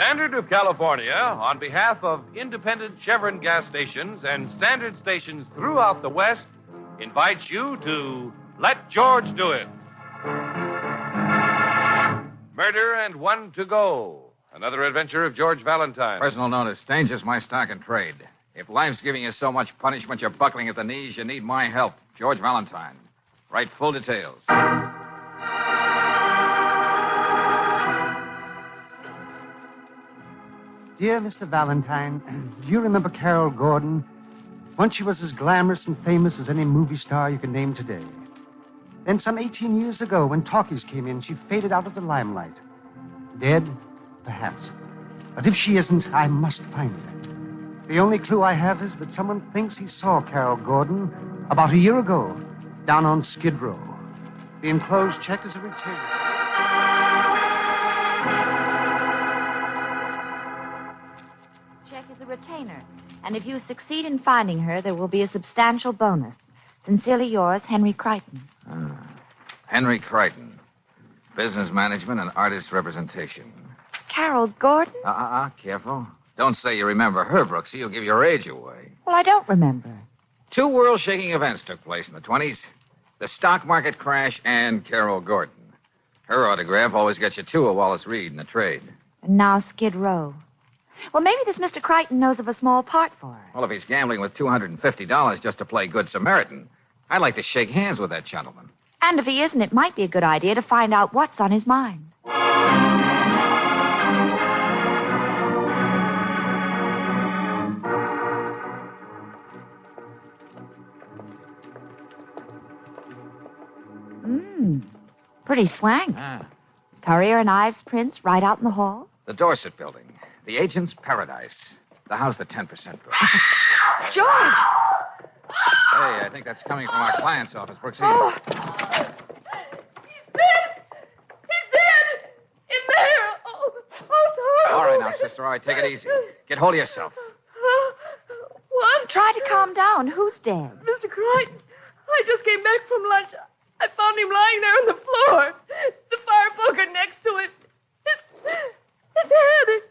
Standard of California, on behalf of independent Chevron gas stations and standard stations throughout the West, invites you to Let George Do It. Murder and One to Go. Another adventure of George Valentine. Personal notice. Danger's my stock and trade. If life's giving you so much punishment you're buckling at the knees, you need my help. George Valentine. Write full details. Dear Mr. Valentine, do you remember Carol Gordon? Once she was as glamorous and famous as any movie star you can name today. Then some 18 years ago, when talkies came in, she faded out of the limelight. Dead? Perhaps. But if she isn't, I must find her. The only clue I have is that someone thinks he saw Carol Gordon about a year ago down on Skid Row. The enclosed check is a retainer. Is a retainer, and if you succeed in finding her, there will be a substantial bonus. Sincerely yours, Henry Crichton. Henry Crichton. Business management and artist representation. Carol Gordon? Careful. Don't say you remember her, Brooksy. You'll give your age away. Well, I don't remember. 2 world-shaking events took place in the 20s. The stock market crash and Carol Gordon. Her autograph always gets you 2 of Wallace Reed in the trade. And now Skid Row. Well, maybe this Mr. Crichton knows of a small part for her. Well, if he's gambling with $250 just to play Good Samaritan, I'd like to shake hands with that gentleman. And if he isn't, it might be a good idea to find out what's on his mind. Pretty swank. Currier and Ives prints right out in the hall. The Dorset Building. The Agent's Paradise. The house that 10% broke. George! Hey, I think that's coming from our client's office, Brooksy. Oh. He's dead! He's dead! In there! Oh, sorry. All right now, sister. All right, take it easy. Get hold of yourself. What? Try to calm down. Who's dead? Mr. Crichton, I just came back from lunch. I found him lying there on the floor. The fire poker next to it. His head.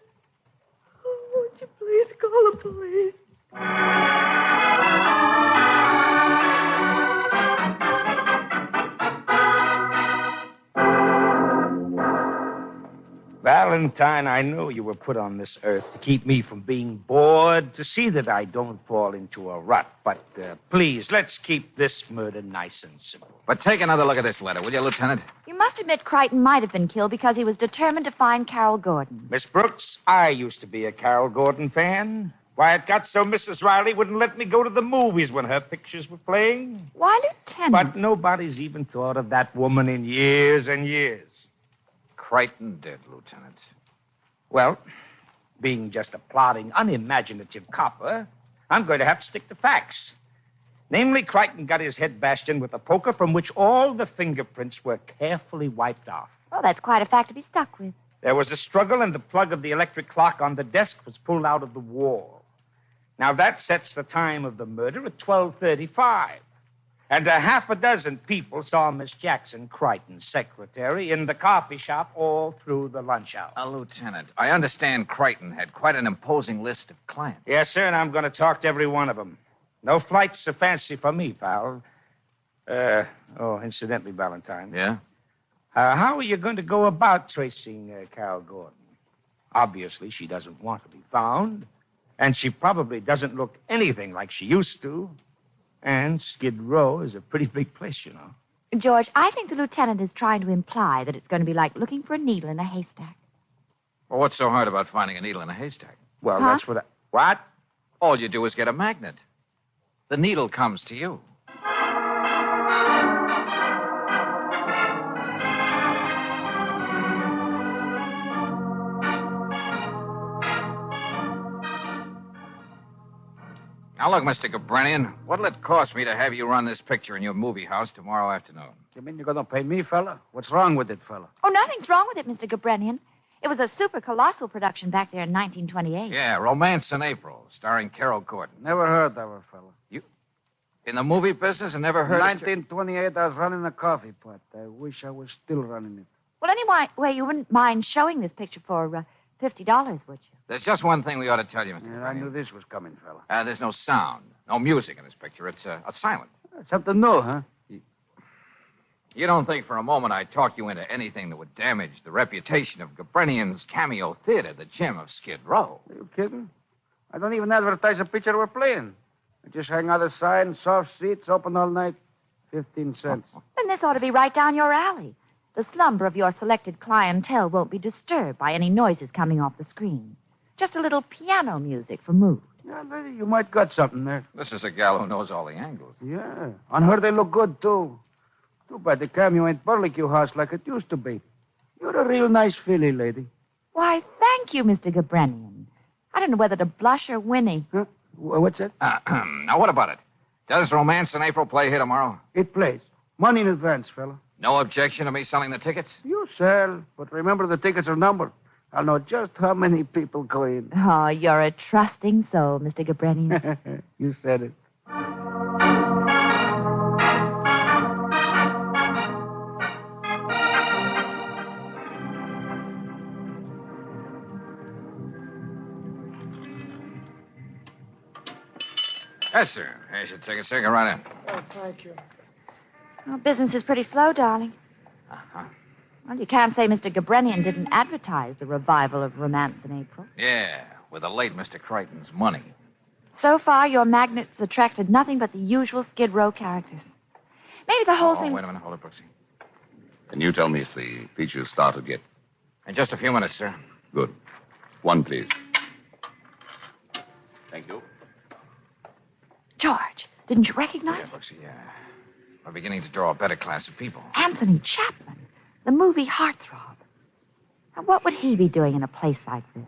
Oh, would you please call the police? Valentine, I know you were put on this earth to keep me from being bored, to see that I don't fall into a rut. But please, let's keep this murder nice and simple. But take another look at this letter, will you, Lieutenant? You must admit Crichton might have been killed because he was determined to find Carol Gordon. Miss Brooks, I used to be a Carol Gordon fan. Why, it got so Mrs. Riley wouldn't let me go to the movies when her pictures were playing. Why, Lieutenant? But nobody's even thought of that woman in years and years. Crichton dead, Lieutenant. Well, being just a plodding, unimaginative copper, I'm going to have to stick to facts. Namely, Crichton got his head bashed in with a poker from which all the fingerprints were carefully wiped off. Well, that's quite a fact to be stuck with. There was a struggle, and the plug of the electric clock on the desk was pulled out of the wall. Now, that sets the time of the murder at 12:35. And a half a dozen people saw Miss Jackson, Crichton's secretary, in the coffee shop all through the lunch hour. Lieutenant, I understand Crichton had quite an imposing list of clients. Yes, sir, and I'm going to talk to every one of them. No flights so fancy for me, pal. Incidentally, Valentine. Yeah? How are you going to go about tracing Carol Gordon? Obviously, she doesn't want to be found, and she probably doesn't look anything like she used to. And Skid Row is a pretty big place, you know. George, I think the lieutenant is trying to imply that it's going to be like looking for a needle in a haystack. Well, what's so hard about finding a needle in a haystack? Well, that's what What? All you do is get a magnet. The needle comes to you. Now, look, Mr. Gabranian, what'll it cost me to have you run this picture in your movie house tomorrow afternoon? You mean you're going to pay me, fella? What's wrong with it, fella? Oh, nothing's wrong with it, Mr. Gabranian. It was a super colossal production back there in 1928. Yeah, Romance in April, starring Carol Gordon. Never heard of her, fella. You in the movie business and never heard In 1928, I was running a coffee pot. I wish I was still running it. Well, anyway, you wouldn't mind showing this picture for $50, would you? There's just one thing we ought to tell you, Mr. Yeah, I knew this was coming, fella. There's no sound, no music in this picture. It's silent. Something new, huh? You don't think for a moment I'd talk you into anything that would damage the reputation of Gabrenian's Cameo Theater, the gem of Skid Row. Are you kidding? I don't even advertise the picture we're playing. I just hang out a sign, soft seats, open all night, 15 cents. Then this ought to be right down your alley. The slumber of your selected clientele won't be disturbed by any noises coming off the screen. Just a little piano music for mood. Yeah, lady, you might got something there. This is a gal who knows all the angles. Yeah. On her, they look good, too. Too bad the Cameo ain't barbecue house like it used to be. You're a real nice filly, lady. Why, thank you, Mr. Gabrenian. I don't know whether to blush or whinny. Huh? What's that? Now, what about it? Does Romance in April play here tomorrow? It plays. Money in advance, fella. No objection to me selling the tickets? You sell, but remember the tickets are numbered. I'll know just how many people go in. Oh, you're a trusting soul, Mr. Gabrenian. You said it. Yes, sir. Here's your ticket, sir. Go right in. Oh, thank you. Well, business is pretty slow, darling. Uh-huh. Well, you can't say Mr. Gabrenian didn't advertise the revival of Romance in April. Yeah, with the late Mr. Crichton's money. So far, your magnets attracted nothing but the usual Skid Row characters. Maybe the whole thing... Wait a minute. Hold it, Brooksy. Can you tell me if the feature's started yet? In just a few minutes, sir. Good. One, please. Thank you. George, didn't you recognize him? Brooksy, yeah. We're beginning to draw a better class of people. Anthony Chapman, the movie heartthrob. Now, what would he be doing in a place like this?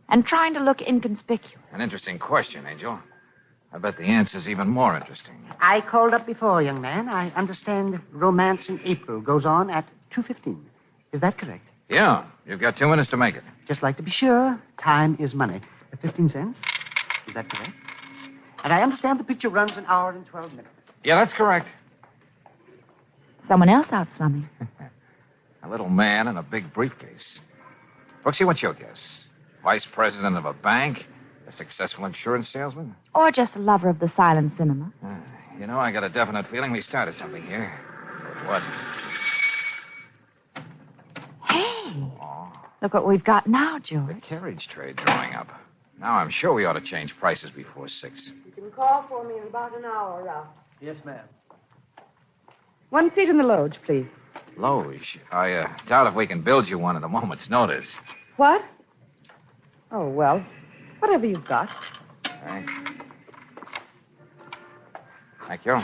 And trying to look inconspicuous. An interesting question, Angel. I bet the answer's even more interesting. I called up before, young man. I understand Romance in April goes on at 2:15. Is that correct? Yeah, you've got 2 minutes to make it. Just like to be sure, time is money. 15 cents? Is that correct? And I understand the picture runs an hour and 12 minutes. Yeah, that's correct. Someone else out slumming. A little man in a big briefcase. Brooksy, what's your guess? Vice president of a bank? A successful insurance salesman? Or just a lover of the silent cinema. You know, I got a definite feeling we started something here. But what? Hey, Oh, look what we've got now, the George. carriage trade drawing up. Now I'm sure we ought to change prices before 6. You can call for me in about an hour, Ralph. Yes, ma'am. One seat in the loge, please. Loge. I doubt if we can build you one at a moment's notice. What? Oh, well, whatever you've got. Thank you.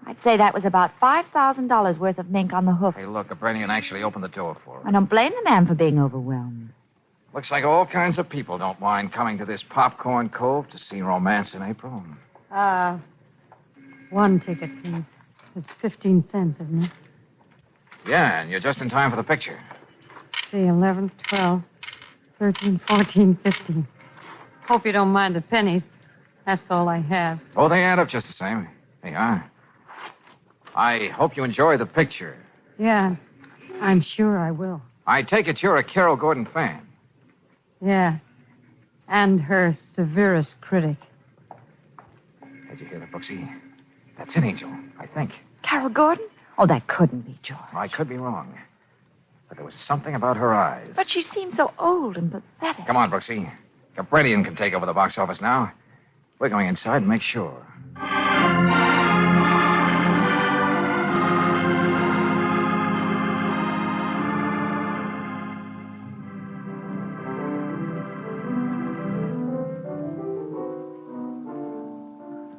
I'd say that was about $5,000 worth of mink on the hoof. Hey, look, Gabrenian actually opened the door for us. I don't blame the man for being overwhelmed. Looks like all kinds of people don't mind coming to this popcorn cove to see Romance in April. One ticket, please. It's 15 cents, isn't it? Yeah, and you're just in time for the picture. See, 11, 12, 13, 14, 15. Hope you don't mind the pennies. That's all I have. Oh, they add up just the same. They are. I hope you enjoy the picture. Yeah, I'm sure I will. I take it you're a Carol Gordon fan. Yeah. And her severest critic. Did you hear that, Brooksy? That's an Angel, I think. Carol Gordon? Oh, that couldn't be, George. I could be wrong. But there was something about her eyes. But she seems so old and pathetic. Come on, Brooksy. Gabrenian can take over the box office now. We're going inside and make sure.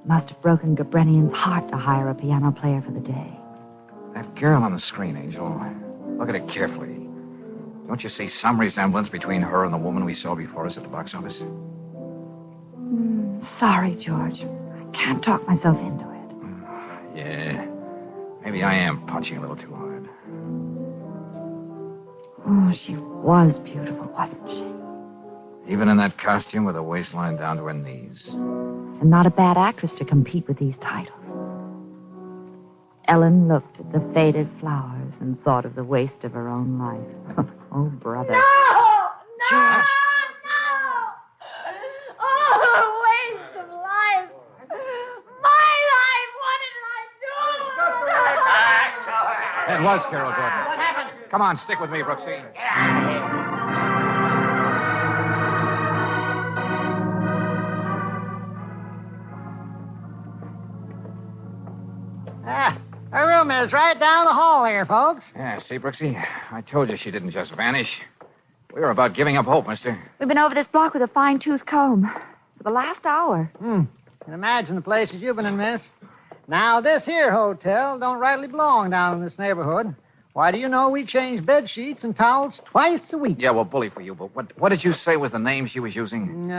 Must have broken Gabrenian's heart to hire a piano player for the day. That girl on the screen, Angel. Look at her carefully. Don't you see some resemblance between her and the woman we saw before us at the box office? Sorry, George. I can't talk myself into it. Yeah. Maybe I am punching a little too hard. Oh, she was beautiful, wasn't she? Even in that costume with her waistline down to her knees. And not a bad actress to compete with these titles. Ellen looked at the faded flowers and thought of the waste of her own life. Oh, brother. No! George. Oh, waste of life. My life, what did I do? It was Carol Gordon. What happened? Come on, stick with me, Brooksy. Her room is right down the hall here, folks. Yeah, see, Brooksy? I told you she didn't just vanish. We were about giving up hope, mister. We've been over this block with a fine-tooth comb for the last hour. Can imagine the places you've been in, miss. Now, this here hotel don't rightly belong down in this neighborhood. Why, do you know we change bed sheets and towels twice a week? Yeah, well, bully for you, but what did you say was the name she was using?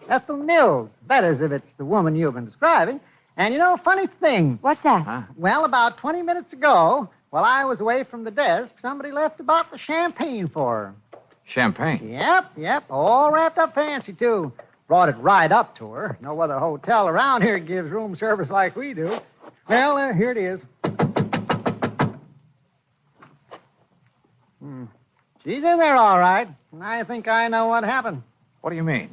Ethel Mills. That is, if it's the woman you've been describing. And you know, funny thing. What's that? Huh? Well, about 20 minutes ago, while I was away from the desk, somebody left a bottle of champagne for her. Champagne? Yep. All wrapped up fancy, too. Brought it right up to her. No other hotel around here gives room service like we do. Well, here it is. She's in there all right. I think I know what happened. What do you mean?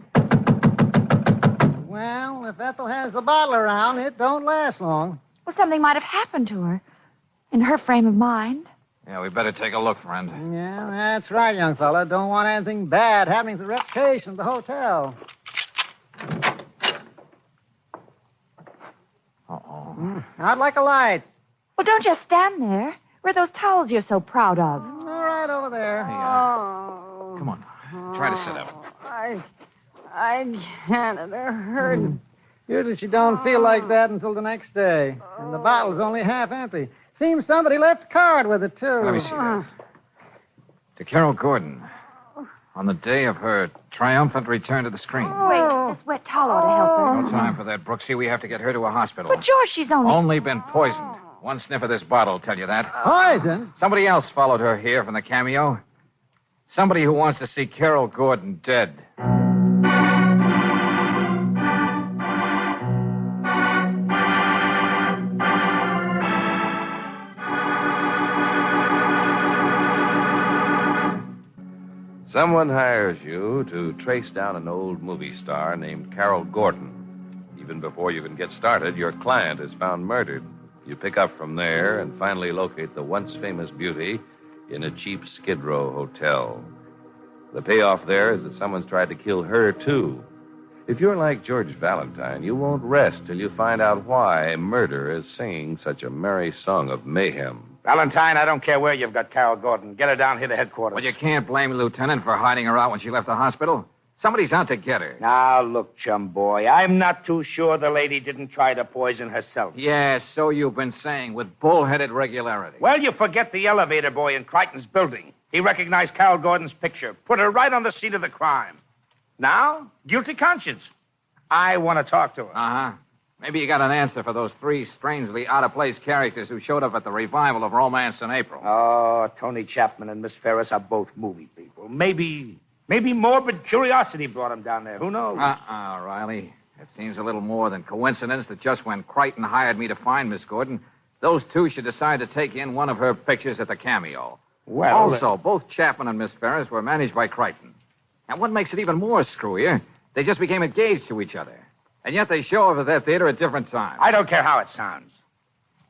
Well, if Ethel has the bottle around, it don't last long. Well, something might have happened to her. In her frame of mind. Yeah, we better take a look, friend. Yeah, that's right, young fella. Don't want anything bad happening to the reputation of the hotel. Uh-oh. Out like a light. Well, don't just stand there. Where are those towels you're so proud of? All right over there. Hey, Oh. Come on. Try to sit up. I can't. They're hurting. Usually she don't feel like that until the next day. And the bottle's only half empty. Seems somebody left a card with it, too. Let me see that. To Carol Gordon. On the day of her triumphant return to the screen. Wait, this wet towel ought to help her. No time for that, Brooksy. We have to get her to a hospital. But, George, she's Only been poisoned. One sniff of this bottle will tell you that. Poison? Somebody else followed her here from the cameo. Somebody who wants to see Carol Gordon dead. Someone hires you to trace down an old movie star named Carol Gordon. Even before you can get started, your client is found murdered. You pick up from there and finally locate the once famous beauty in a cheap Skid Row hotel. The payoff there is that someone's tried to kill her, too. If you're like George Valentine, you won't rest till you find out why murder is singing such a merry song of mayhem. Valentine, I don't care where you've got Carol Gordon. Get her down here to headquarters. Well, you can't blame me, Lieutenant, for hiding her out when she left the hospital. Somebody's out to get her. Now, look, chum boy, I'm not too sure the lady didn't try to poison herself. Yeah, so you've been saying, with bullheaded regularity. Well, you forget the elevator boy in Crichton's building. He recognized Carol Gordon's picture, put her right on the scene of the crime. Now, guilty conscience. I want to talk to her. Uh-huh. Maybe you got an answer for those three strangely out-of-place characters who showed up at the revival of Romance in April. Oh, Tony Chapman and Miss Ferris are both movie people. Maybe morbid curiosity brought them down there. Who knows? Riley. It seems a little more than coincidence that just when Crichton hired me to find Miss Gordon, those two should decide to take in one of her pictures at the cameo. Well, also, both Chapman and Miss Ferris were managed by Crichton. And what makes it even more screwier, they just became engaged to each other. And yet they show up at that theater at different times. I don't care how it sounds.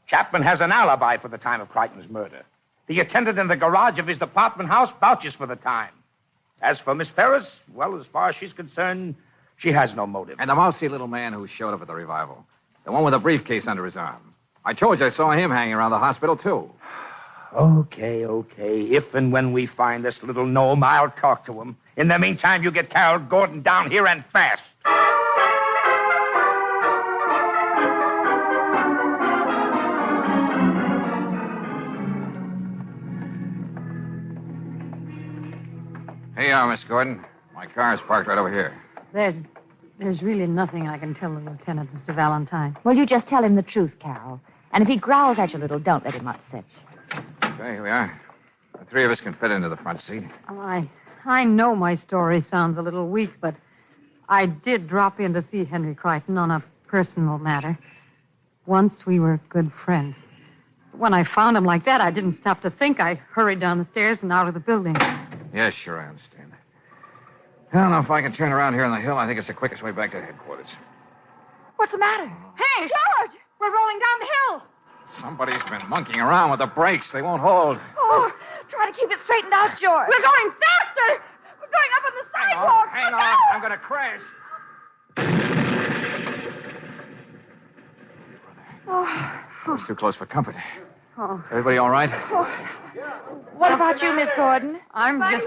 Chapman has an alibi for the time of Crichton's murder. The attendant in the garage of his apartment house vouches for the time. As for Miss Ferris, well, as far as she's concerned, she has no motive. And the mousy little man who showed up at the revival. The one with a briefcase under his arm. I told you I saw him hanging around the hospital, too. Okay. If and when we find this little gnome, I'll talk to him. In the meantime, you get Carol Gordon down here and fast. Here you are, Miss Gordon. My car is parked right over here. There's really nothing I can tell the lieutenant, Mr. Valentine. Well, you just tell him the truth, Carol. And if he growls at you a little, don't let him upset you. Okay, here we are. The three of us can fit into the front seat. Oh, I know my story sounds a little weak, but I did drop in to see Henry Crichton on a personal matter. Once we were good friends. When I found him like that, I didn't stop to think. I hurried down the stairs and out of the building. Yes, sure, I understand. I don't know if I can turn around here on the hill. I think it's the quickest way back to headquarters. What's the matter? Hey, George! We're rolling down the hill. Somebody's been monkeying around with the brakes. They won't hold. Oh, try to keep it straightened out, George. We're going faster. We're going up on the sidewalk. Hang Look on. out. I'm going to crash. I was too close for comfort. Oh. Everybody all right? What about you, Miss Gordon? I'm just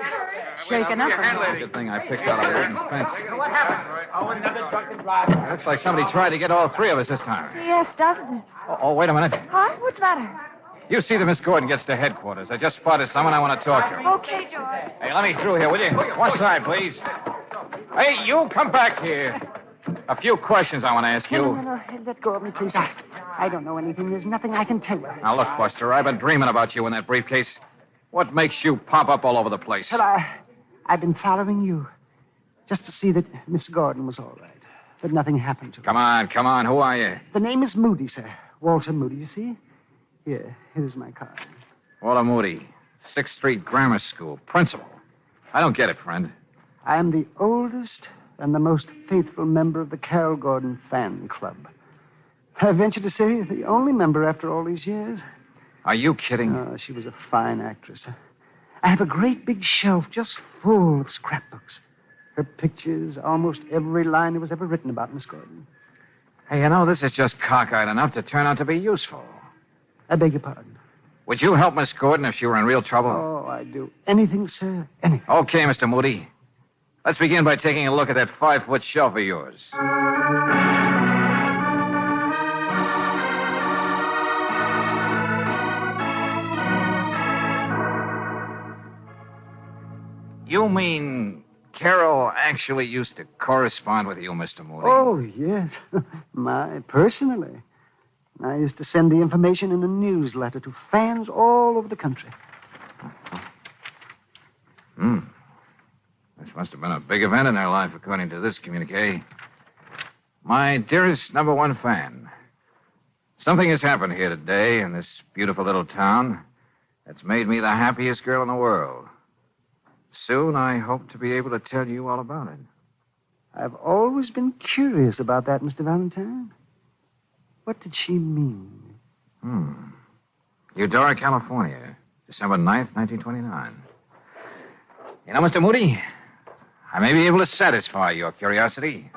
shaken up. Good thing I picked out a wooden fence. What happened? Oh, another drunken driver. Looks like somebody tried to get all three of us this time. Yes, doesn't it? Oh, wait a minute. Huh? What's the matter? You see that Miss Gordon gets to headquarters. I just spotted someone I want to talk to. Okay, George. Hey, let me through here, will you? One side, please. Hey, you come back here. A few questions I want to ask you. No. Let go of me, please. I don't know anything. There's nothing I can tell you. Now, look, Buster, I've been dreaming about you in that briefcase. What makes you pop up all over the place? Well, I've been following you just to see that Miss Gordon was all right, that nothing happened to her. Come on. Who are you? The name is Moody, sir. Walter Moody, you see? Here's my card. Walter Moody, 6th Street Grammar School, principal. I don't get it, friend. I am the oldest and the most faithful member of the Carol Gordon fan club. I venture to say the only member after all these years. Are you kidding? Oh, she was a fine actress. I have a great big shelf just full of scrapbooks. Her pictures, almost every line that was ever written about Miss Gordon. Hey, you know, this is just cockeyed enough to turn out to be useful. I beg your pardon. Would you help Miss Gordon if she were in real trouble? Oh, I'd do anything, sir. Anything. Okay, Mr. Moody. Let's begin by taking a look at that 5-foot shelf of yours. You mean Carol actually used to correspond with you, Mr. Moody? Oh, yes. Personally. I used to send the information in a newsletter to fans all over the country. This must have been a big event in their life, according to this communique. My dearest number one fan, something has happened here today in this beautiful little town that's made me the happiest girl in the world. Soon, I hope to be able to tell you all about it. I've always been curious about that, Mr. Valentine. What did she mean? Eudora, California, December 9th, 1929. You know, Mr. Moody, I may be able to satisfy your curiosity.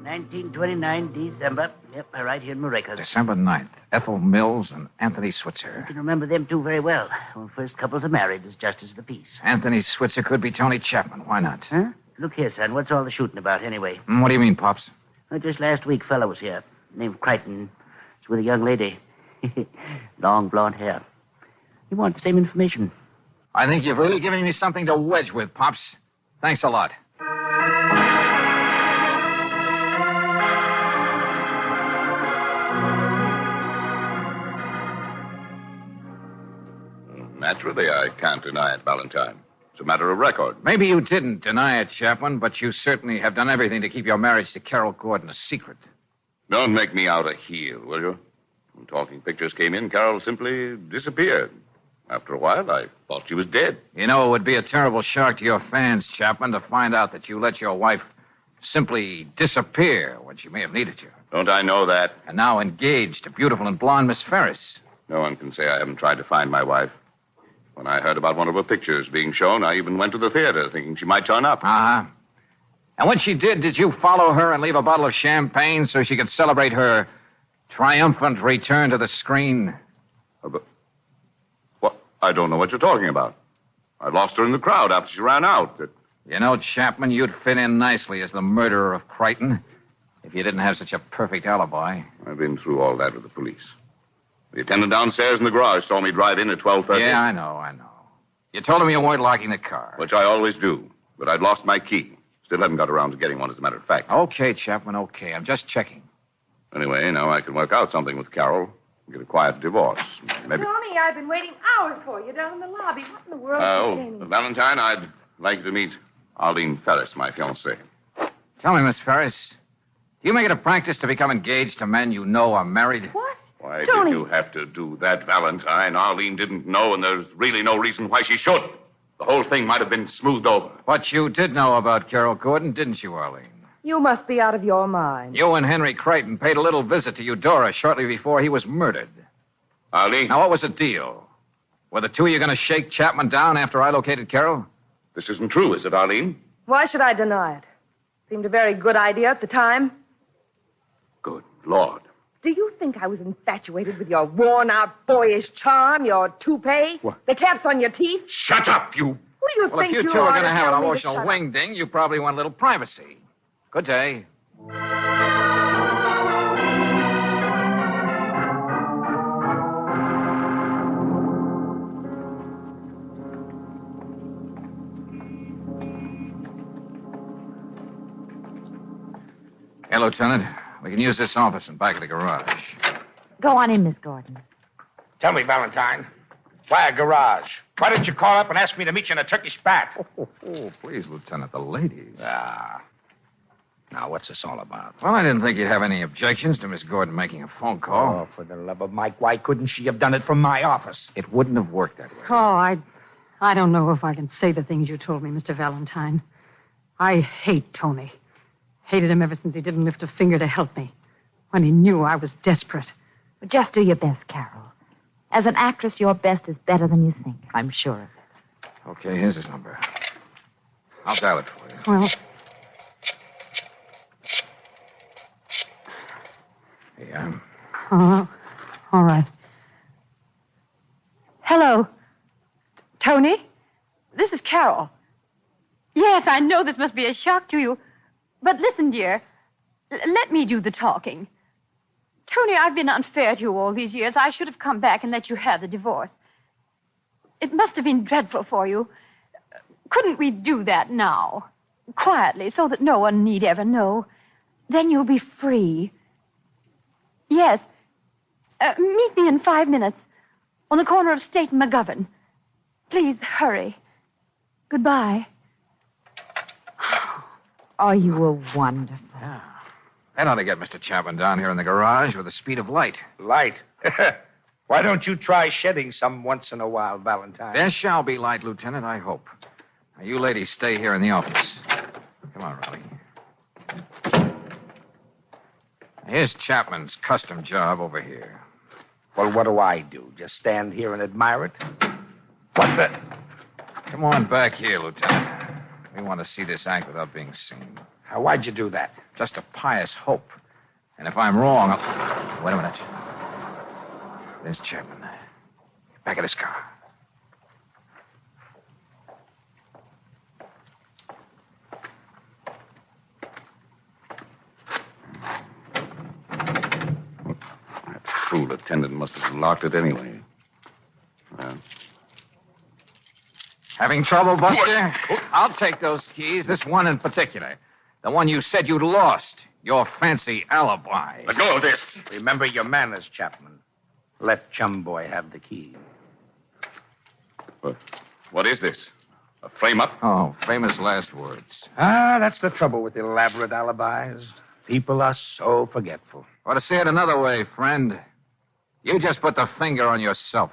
1929, December. Yep, right here in my records. December 9th. Ethel Mills and Anthony Switzer. I can remember them two very well. Well, first couples are married as justice of the peace. Anthony Switzer could be Tony Chapman. Why not? Huh? Look here, son. What's all the shooting about, anyway? What do you mean, Pops? Well, just last week, fella was here. Named Crichton. He's with a young lady. Long blonde hair. He wanted the same information. I think you've really given me something to wedge with, Pops. Thanks a lot. Naturally, I can't deny it, Valentine. It's a matter of record. Maybe you didn't deny it, Chapman, but you certainly have done everything to keep your marriage to Carol Gordon a secret. Don't make me out a heel, will you? When Talking Pictures came in, Carol simply disappeared. After a while, I thought she was dead. You know, it would be a terrible shock to your fans, Chapman, to find out that you let your wife simply disappear when she may have needed you. Don't I know that? And now engaged to beautiful and blonde Miss Ferris. No one can say I haven't tried to find my wife. When I heard about one of her pictures being shown, I even went to the theater thinking she might turn up. Uh-huh. And when she did you follow her and leave a bottle of champagne so she could celebrate her triumphant return to the screen? But what? I don't know what you're talking about. I lost her in the crowd after she ran out. You know, Chapman, you'd fit in nicely as the murderer of Crichton if you didn't have such a perfect alibi. I've been through all that with the police. The attendant downstairs in the garage saw me drive in at 12:30. Yeah, I know. You told him you weren't locking the car. Which I always do. But I'd lost my key. Still haven't got around to getting one, as a matter of fact. Okay, Chapman, okay. I'm just checking. Anyway, now I can work out something with Carol. Get a quiet divorce. Maybe. Tony, I've been waiting hours for you down in the lobby. What in the world is Valentine, I'd like to meet Arlene Ferris, my fiancée. Tell me, Miss Ferris, do you make it a practice to become engaged to men you know are married? What? Why Tony. did you have to do that, Valentine? Arlene didn't know, and there's really no reason why she should. The whole thing might have been smoothed over. But you did know about Carol Gordon, didn't you, Arlene? You must be out of your mind. You and Henry Crichton paid a little visit to Eudora shortly before he was murdered. Arlene? Now, what was the deal? Were the two of you going to shake Chapman down after I located Carol? This isn't true, is it, Arlene? Why should I deny it? Seemed a very good idea at the time. Good Lord. Do you think I was infatuated with your worn-out boyish charm, your toupee, the caps on your teeth? Shut up, you... Who do you Well, think if you you two are are going to have an tell me to emotional shut up? wing-ding, you probably want a little privacy. Good day. Hey, Lieutenant, we can use this office in back of the garage. Go on in, Miss Gordon. Tell me, Valentine, why a garage? Why didn't you call up and ask me to meet you in a Turkish bath? Oh, please, Lieutenant, the ladies. Ah. Now, what's this all about? Well, I didn't think you'd have any objections to Miss Gordon making a phone call. Oh, for the love of Mike, why couldn't she have done it from my office? It wouldn't have worked that way. Oh, I don't know if I can say the things you told me, Mr. Valentine. I hate Tony. Hated him ever since he didn't lift a finger to help me. When he knew I was desperate. Just do your best, Carol. As an actress, your best is better than you think. I'm sure of it. Okay, here's his number. I'll dial it for you. Well, Yeah. All right. Hello. Tony? This is Carol. Yes, I know this must be a shock to you. But listen, dear. Let me do the talking. Tony, I've been unfair to you all these years. I should have come back and let you have the divorce. It must have been dreadful for you. Couldn't we do that now? Quietly, so that no one need ever know. Then you'll be free. Yes. Meet me in 5 minutes on the corner of State and McGovern. Please, hurry. Goodbye. Oh, you were wonderful. Yeah. That ought to get Mr. Chapman down here in the garage with the speed of light. Light? Why don't you try shedding some once in a while, Valentine? There shall be light, Lieutenant, I hope. Now, you ladies stay here in the office. Come on, Raleigh. Here's Chapman's custom job over here. Well, what do I do? Just stand here and admire it? What the... Come on back here, Lieutenant. We want to see this act without being seen. Why'd you do that? Just a pious hope. And if I'm wrong, Wait a minute. There's Chapman. Back of this car. That fool attendant must have locked it anyway. Having trouble, Buster? I'll take those keys, this one in particular. The one you said you'd lost. Your fancy alibi. Let go of this. Remember your manners, Chapman. Let Chum Boy have the key. What is this? A frame-up? Oh, famous last words. That's the trouble with elaborate alibis. People are so forgetful. Or to say it another way, friend, you just put the finger on yourself.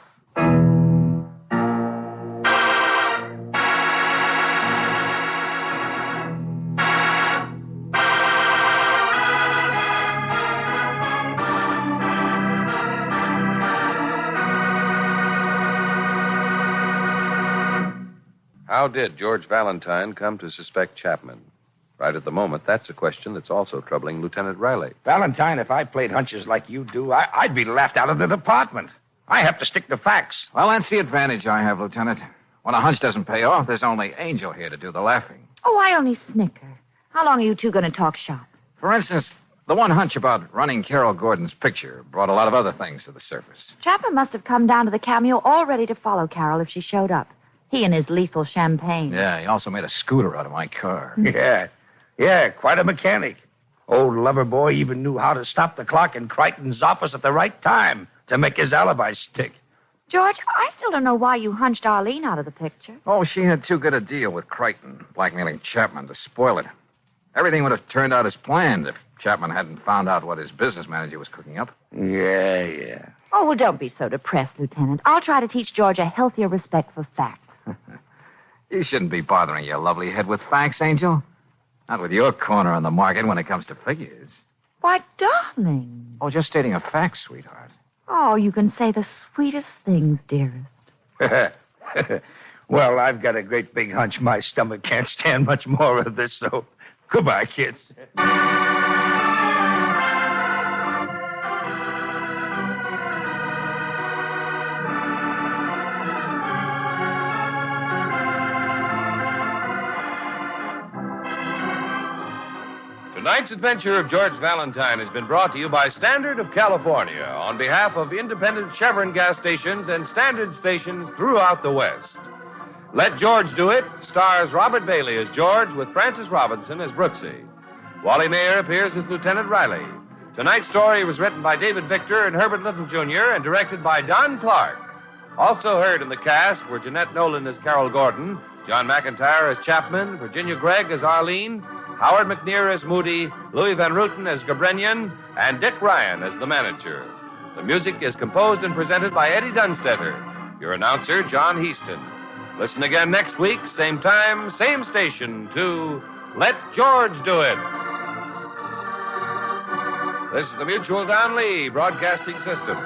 How did George Valentine come to suspect Chapman? Right at the moment, that's a question that's also troubling Lieutenant Riley. Valentine, if I played hunches like you do, I'd be laughed out of the department. I have to stick to facts. Well, that's the advantage I have, Lieutenant. When a hunch doesn't pay off, there's only Angel here to do the laughing. Oh, I only snicker. How long are you two going to talk shop? For instance, the one hunch about running Carol Gordon's picture brought a lot of other things to the surface. Chapman must have come down to the cameo all ready to follow Carol if she showed up. He and his lethal champagne. Yeah, he also made a scooter out of my car. Yeah, quite a mechanic. Old lover boy even knew how to stop the clock in Crichton's office at the right time to make his alibi stick. George, I still don't know why you hunched Arlene out of the picture. Oh, she had too good a deal with Crichton, blackmailing Chapman to spoil it. Everything would have turned out as planned if Chapman hadn't found out what his business manager was cooking up. Yeah. Oh, well, don't be so depressed, Lieutenant. I'll try to teach George a healthier respect for facts. You shouldn't be bothering your lovely head with facts, Angel. Not with your corner on the market when it comes to figures. Why, darling. Oh, just stating a fact, sweetheart. Oh, you can say the sweetest things, dearest. Well, I've got a great big hunch my stomach can't stand much more of this, so goodbye, kids. Tonight's adventure of George Valentine has been brought to you by Standard of California on behalf of independent Chevron gas stations and Standard stations throughout the West. Let George Do It stars Robert Bailey as George with Francis Robinson as Brooksy. Wally Mayer appears as Lieutenant Riley. Tonight's story was written by David Victor and Herbert Little, Jr. and directed by Don Clark. Also heard in the cast were Jeanette Nolan as Carol Gordon, John McIntyre as Chapman, Virginia Gregg as Arlene, Howard McNear as Moody, Louis Van Ruten as Gabrenian, and Dick Ryan as the manager. The music is composed and presented by Eddie Dunstetter. Your announcer, John Heaston. Listen again next week, same time, same station, to Let George Do It. This is the Mutual Down Lee Broadcasting System.